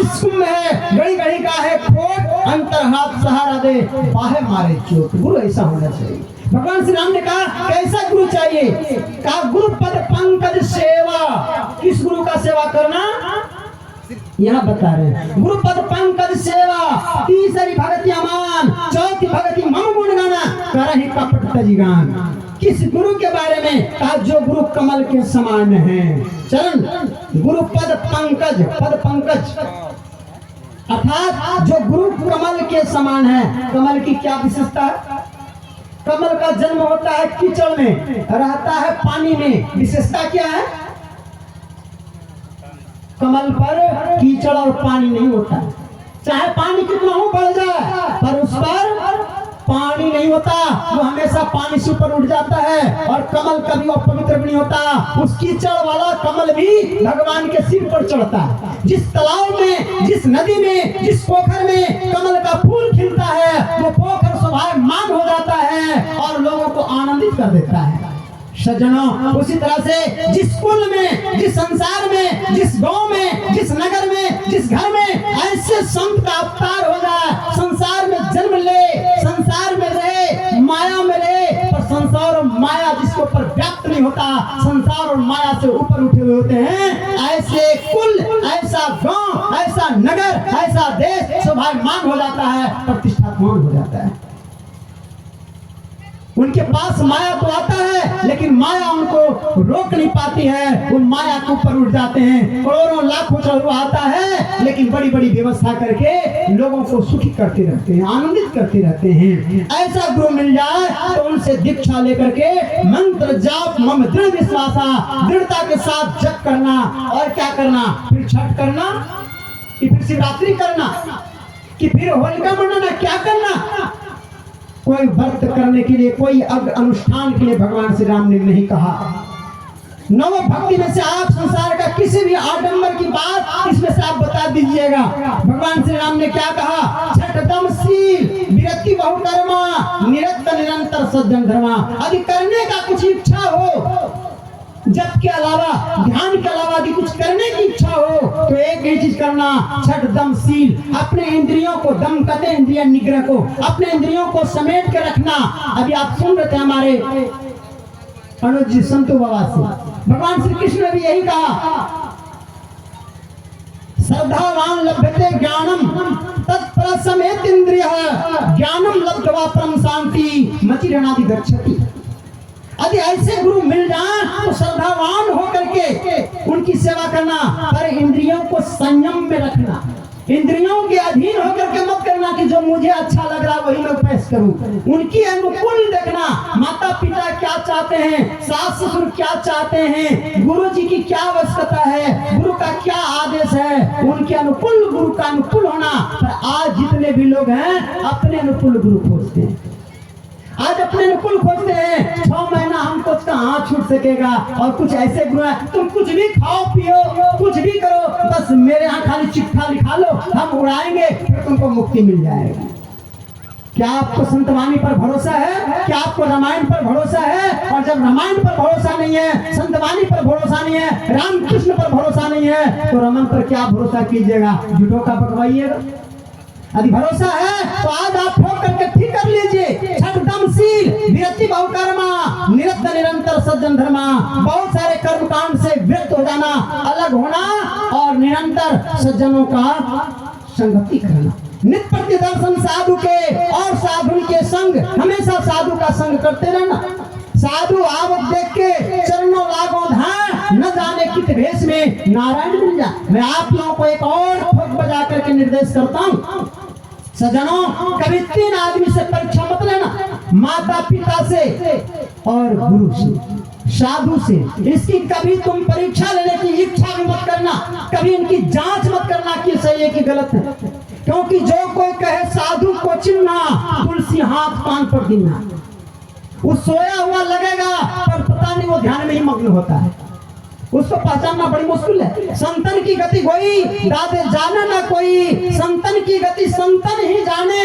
इस कुंभ है, गड़ी गड़ी का है खोट, अंतर हाथ सहारा दे, बाहे मारे चोट। गुरु ऐसा होना चाहिए। भगवान श्री राम ने कहा कैसा गुरु चाहिए? कहा गुरु पद पंकज सेवा। किस गुरु का सेवा करना यहाँ बता रहे हैं। गुरु पद पंकज सेवा, तीसरी भगति अमान, चौथी भगति मम गुण गाना, करहि कपट तजिगान। किस गुरु के बारे में? कहा जो गुरु कमल के समान है। चरण गुरु पद पंकज, पद पंकज अर्थात जो गुरु कमल के समान है। कमल की क्या विशेषता है? कमल का जन्म होता है कीचड़ में, रहता है पानी में। विशेषता क्या है? कमल पर कीचड़ और पानी नहीं होता। चाहे पानी कितना हो बढ़ जाए, पर उस पर पानी नहीं होता। वो हमेशा पानी से ऊपर उठ जाता है। और कमल कभी अपवित्र भी नहीं होता। उस कीचड़ वाला कमल भी भगवान के सिर पर चढ़ता है। जिस तालाब में, जिस नदी में, जिस पोखर में कमल का फूल खिलता है, वो पोखर शोभायमान हो जाता है और लोगों को आनंदित कर देता है। सज्जनों, उसी तरह से जिस कुल में, जिस संसार में, जिस गांव में, जिस नगर में, जिस घर में ऐसे संत का अवतार हो जाए, संसार में जन्म ले, संसार में रहे, माया में रहे, पर संसार और माया जिसके ऊपर व्याप्त नहीं होता, संसार और माया से ऊपर उठे हुए होते हैं, ऐसे कुल, ऐसा गांव, ऐसा नगर, ऐसा देश शोभायमान हो जाता है, प्रतिष्ठात्मान हो जाता है। उनके पास माया तो आता है, लेकिन माया उनको रोक नहीं पाती है। उन माया के ऊपर उठ जाते हैं। करोड़ों लाखों चढ़वा आता है, लेकिन बड़ी बड़ी व्यवस्था करके लोगों को सुखी करते रहते हैं, आनंदित करते रहते हैं। ऐसा गुरु मिल जाए तो उनसे दीक्षा लेकर के मंत्र जाप मम दृढ़ विश्वासा, दृढ़ता के साथ जप करना। और क्या करना? फिर छठ करना कि फिर शिवरात्रि करना कि फिर होलिका मनाना? क्या करना? कोई व्रत करने के लिए, कोई अनुष्ठान के लिए भगवान श्री राम ने नहीं कहा। नव भक्ति में से आप संसार का किसी भी आडंबर की बात इसमें से आप बता दीजिएगा। भगवान श्री राम ने क्या कहा? छठदमशील विरति बहुकर्मा, निरत निरंतर सज्जन धर्मा। यदि करने का कुछ इच्छा हो, जप के अलावा, ध्यान के अलावा यदि कुछ करने की इच्छा हो, तो एक ही चीज करना, छठ दमशील। अपने इंद्रियों को, दम कहते हैं इंद्रिय निग्रह को, अपने इंद्रियों को समेट के रखना। अभी आप सुन रहे थे हमारे अनुज जी संतु बाबा से, भगवान श्री कृष्ण ने भी यही कहा, श्रद्धावान लभ्यते ज्ञानम तत्पर समेत इंद्रिय ज्ञानम लब्ध्वा परम शांति मचिरणादि गच्छति। यदि ऐसे गुरु मिल जाए तो श्रद्धावान होकर के उनकी सेवा करना, पर इंद्रियों को संयम में रखना, इंद्रियों के अधीन होकर के मत करना कि जो मुझे अच्छा लग रहा है वही मैं पेश करूं। उनकी अनुकूल देखना, माता पिता क्या चाहते हैं, सास ससुर क्या चाहते हैं, गुरु जी की क्या आवश्यकता है, गुरु का क्या आदेश है, उनके अनुकूल गुरु का अनुकूल होना। पर आज जितने भी लोग हैं अपने अनुकूल गुरु खोजते हैं, आज अपने अनुकूल खोजते हैं। 6 महीना हमको कहाँ छूट सकेगा। और कुछ ऐसे गुरु हैं, तुम कुछ भी खाओ पियो, कुछ भी करो, बस मेरे यहाँ खाली चिट्ठा लिखा लो, हम उड़ाएंगे, फिर तुमको मुक्ति मिल जाएगी। क्या आपको संतवाणी पर भरोसा है? क्या आपको रामायण पर भरोसा है? और जब रामायण पर भरोसा नहीं है, संतवाणी पर भरोसा नहीं है, रामकृष्ण पर भरोसा नहीं है, तो रमन पर क्या भरोसा कीजिएगा? झूठों का पकवाइएगा। यदि भरोसा है तो आज आप ठोक करके ठीक कर लीजिए। छठदमशील विरति बहुकर्मा, निरत निरंतर सज्जन धर्मा। बहुत सारे कर्म कांड से विरत हो जाना, अलग होना और निरंतर सज्जनों का संगति करना। नित्य प्रति दर्शन साधु के और साधु के संग, हमेशा साधु का संग करते रहना। साधु आवत देख के चरणों लागो धान, न जाने कित भेष में नारायण मिल जाए। मैं आप लोगों को एक और ठोक बजा करके निर्देश करता हूँ। सज्जनों, कभी 3 आदमी से परीक्षा मत लेना, माता पिता से और गुरु से, साधु से। इसकी कभी तुम परीक्षा लेने की इच्छा भी मत करना, कभी इनकी जांच मत करना कि सही है कि गलत है। क्योंकि जो कोई कहे साधु को चिन्हना, तुलसी हाथ कान पर गिनना। वो सोया हुआ लगेगा पर पता नहीं वो ध्यान में ही मग्न होता है, उसको पहचानना बड़ी मुश्किल है। संतन की गति कोई दादे जाने ना कोई, संतन की गति संतन ही जाने,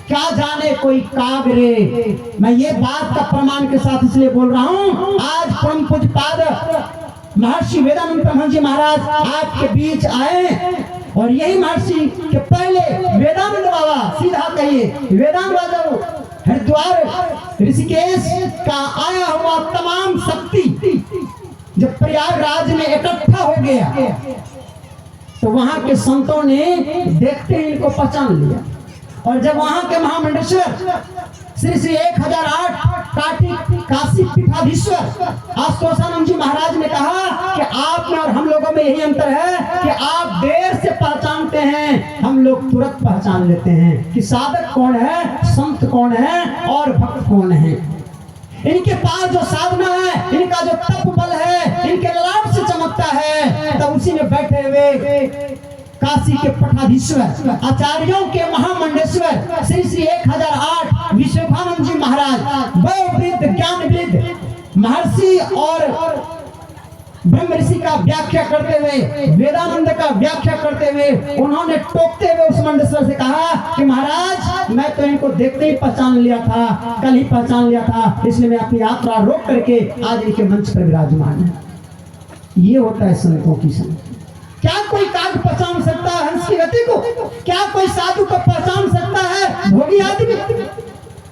क्या जाने कोई कागरे। मैं ये बात का प्रमाण के साथ इसलिए बोल रहा हूँ, आज परम पूज्य पाद महर्षि वेदांत ब्रह्मन जी महाराज आपके बीच आए और यही महर्षि के पहले वेदांत बाबा, सीधा कहिए वेदांत बाबा हरिद्वार ऋषिकेश का आया हुआ तमाम शक्ति जब प्रयागराज में इकट्ठा हो गया तो वहां के संतों ने देखते ही इनको पहचान लिया। और जब वहां के महामंडलेश्वर श्री श्री 1008 काशी पीठाधीश्वर आशुतोषानंद जी महाराज ने कहा कि आप में और हम लोगों में यही अंतर है कि आप देर से पहचानते हैं, हम लोग तुरंत पहचान लेते हैं कि साधक कौन है, संत कौन है और भक्त कौन है। इनके पास जो साधना है, इनका जो तप बल है, इनके ललाट से चमकता है, तब उसी में बैठे हुए काशी के पीठाधीश्वर आचार्यों के महामंडलेश्वर श्री श्री 1008 विश्वभानंद जी महाराज वयोवृद्ध ज्ञान वृद्ध महर्षि और ब्रह्म ऋषि का व्याख्या करते हुए, वेदानंद का व्याख्या करते हुए उन्होंने टोकते हुए उस मंडलेश्वर से कहा कि महाराज मैं तो इनको देखते ही पहचान लिया था, कल ही पहचान लिया था, इसलिए मैं अपनी यात्रा रोक करके आज इनके मंच पर विराजमान है। ये होता है संतों की संगत। क्या कोई काग पहचान सकता है हंस की गति को? क्या कोई साधु को पहचान सकता है भोगी आदमी?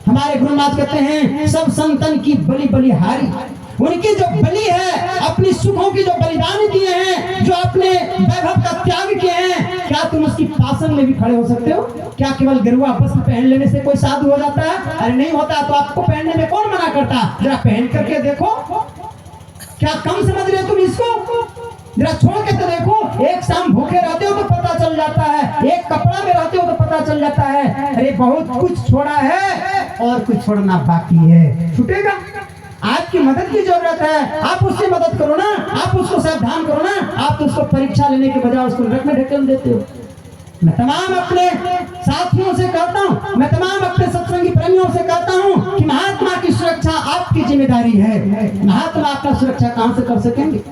हमारे गुरु महाराज कहते हैं सब संतन की बलि बलिहारी। उनकी जो बलि है, अपनी सुखों की जो बलिदान किए हैं, जो अपने वैभव का त्याग किए हैं, क्या तुम उसकी पासन में भी खड़े हो सकते हो? क्या केवल गेरुआ वस्त्र पहन लेने से कोई साधु हो जाता है? अरे नहीं होता। तो आपको पहनने में कौन मना करता? जरा पहन करके देखो। क्या कम समझ रहे हो तुम इसको? जरा छोड़ के तो देखो। एक शाम भूखे रहते हो तो पता चल जाता है, एक कपड़ा में रहते हो तो पता चल जाता है। अरे बहुत कुछ छोड़ा है और कुछ छोड़ना बाकी है, छूटेगा। आपकी मदद की जरूरत है, आप उससे मदद करो ना, आप उसको सावधान करो ना। आप तो उसको परीक्षा लेने के बजाय उसको नरक में ढकेल देते हो। मैं तमाम अपने साथियों से कहता हूँ, मैं तमाम अपने सत्संगी प्रेमियों से कहता हूँ कि महात्मा की सुरक्षा आपकी जिम्मेदारी है। महात्मा आपका सुरक्षा कहाँ से कर सकेंगे?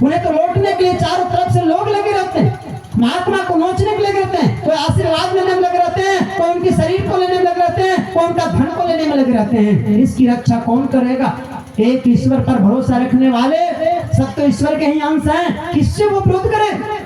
उन्हें तो लौटने के लिए चारों तरफ से लोग लगे रहते हैं, महात्मा को नोचने के लिए रहते हैं, कोई आशीर्वाद लेने में लगे रहते हैं, कोई उनके शरीर को लेने में लगे रहते हैं, कोई उनका धन को लेने में लगे रहते हैं। इसकी रक्षा कौन करेगा? एक ईश्वर पर भरोसा रखने वाले सब तो ईश्वर के ही अंश हैं, किससे वो विरोध करें?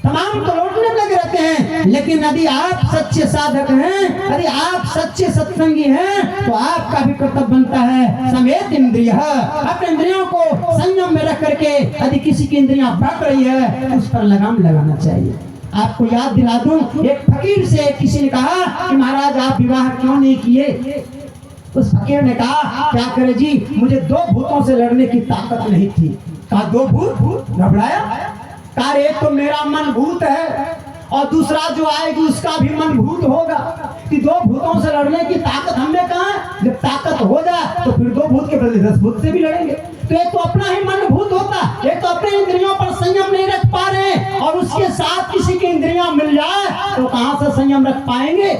तमाम तो लौटने में लगे रहते हैं। लेकिन यदि आप सच्चे साधक हैं, यदि आप सच्चे सत्संगी हैं, तो आपका भी कर्तव्य बनता है समेत इंद्रिय, अपने इंद्रियों को संयम में रख करके यदि किसी की इंद्रियां भटक रही है उस पर लगाम लगाना चाहिए। आपको याद दिला दूं, एक फकीर से किसी ने कहा कि महाराज आप विवाह क्यों नहीं किए? उस फकीर ने कहा क्या करे जी, मुझे दो भूतों से लड़ने की ताकत नहीं थी। कहा दो भूत? घबराया। कहा एक तो मेरा मन भूत है और दूसरा जो आएगी उसका भी मन भूत होगा, कि दो भूतों से लड़ने की ताकत हमने कहा। जब ताकत हो जाए तो फिर दो भूत के बदले 10 भूत से भी लड़ेंगे। तो एक तो अपना ही मन भूत होता, एक तो अपने इंद्रियों पर संयम नहीं रख पा रहे और उसके साथ किसी की इंद्रियां मिल जाए तो कहां से संयम रख पाएंगे?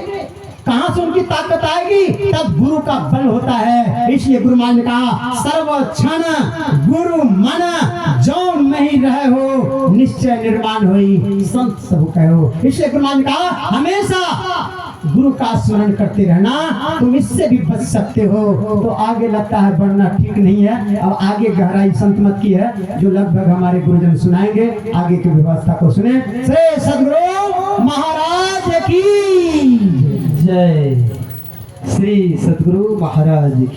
कहां से उनकी ताकत आएगी? तब गुरु का बल होता है। इसलिए गुरु महाराज ने कहा सर्व क्षण गुरु मन जो नहीं रहे हो निश्चय निर्माण होई संत सब कहो। इसलिए गुरु महाराज ने कहा हमेशा गुरु का स्मरण करते रहना, तुम इससे भी बच सकते हो। तो आगे लगता है बढ़ना ठीक नहीं है। अब आगे गहराई संत मत की है जो लगभग हमारे गुरुजन सुनाएंगे। आगे की व्यवस्था को सुने। श्री सद्गुरु महाराज की जय। श्री सद्गुरु महाराज की